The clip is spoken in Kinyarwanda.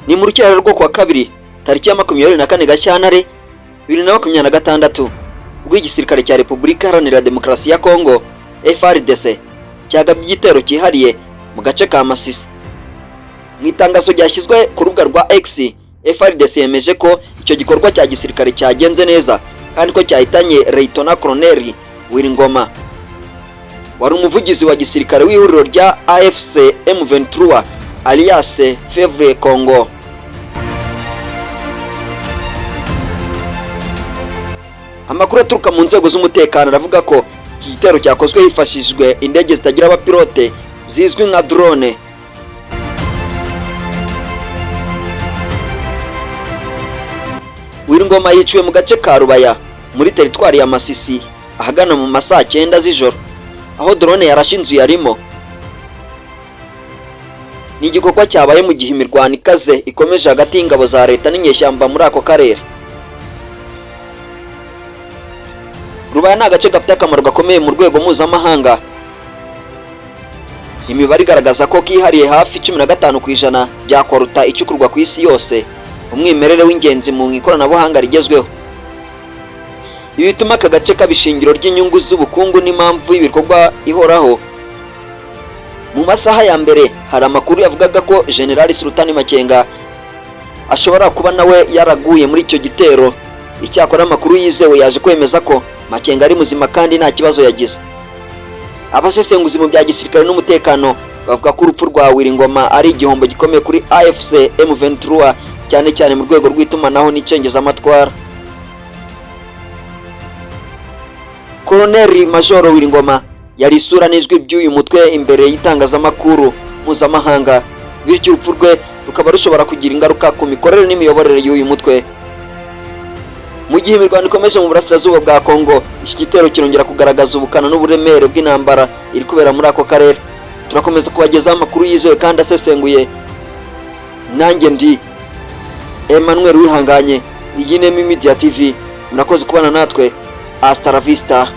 Ni mu rukera rwo kuwa kabiri tariki ya 24 Gashyantare 2026 ubwo igisirikare cya Repubulika Iharanira Demokarasi ya Kongo FARDC cyagabye igitero cyihariye mu gace ka Masisi. Mu itangazo ryashyizwe ku rubuga rwa X, FARDC yemeje ko icyo gikorwa cya gisirikare cyagenze neza kandi ko cyahitanye Lieutenant Colonel Wiringoma wari umuvugizi wa gisirikare w'ihuriro rya AFC M23 alias Fevre Congo. Amakuru aturuka mu nzego z'umutekano aravuga ko iki gitero cyakozwe hifashishijwe indege zitagira abapilote zizwi nka drone. Wiringoma yiciwe mu gace ka Rubaya muri teritwari ya Masisi ahagana mu masaa 9 z'ijoro, aho drone yarashe inzu yarimo. Ni igikorwa cyabaye mu gihe imirwano ikaze ikomeje hagati y'ingabo za leta n'inyeshyamba muri ako karere. Rubaya ni agace gafite akamaro gakomeye mu rwego mpuzamahanga. Imibare igaragaza ko kihariye hafi 15% bya koruta icukurwa ku isi yose, umwimerere w'ingenzi mu ikoranabuhanga rigezweho. Ibi bituma aka gace kabishingiro ry'inyungu z'ubukungu n'impamvu y'ibikorwa ihoraho. Mu masaha ya mbere hari amakuru yavugaga ko General Sultani Makenga ashobora kuba nawe yaraguye muri icyo gitero. Icyakora amakuru yizewe yaje kwemeza ko Makenga ari muzima kandi nta kibazo yagize. Abasesenguzi mu bya gisirikare n'umutekano bavuga ko urupfu rwa Wiringoma ari igihombo gikomeye kuri AFC M23 cyane cyane mu rwego rw'itumanaho n'icengezamatwara. Colonel Major Wiringoma yari isura n'ijwi by'uyu mutwe imbere y'itangazamakuru mpuzamahanga, bityo urupfu rwe rukaba rushobora kugira ingaruka ku mikorere n'imiyoborere y'uyu mutwe. Mu gihe imirwano ikomeje mu burasirazuba bwa Kongo, iki gitero kirongera kugaragaza ubukana n'uburemere bw'intambara iri kubera muri ako karere. Turakomeza kubagezaho amakuru yizewe kandi asesenguye. Nanjye ndi Emmanuel Wihanganye, iyi ni Media TV. Murakoze kubana natwe. Hasta la vista.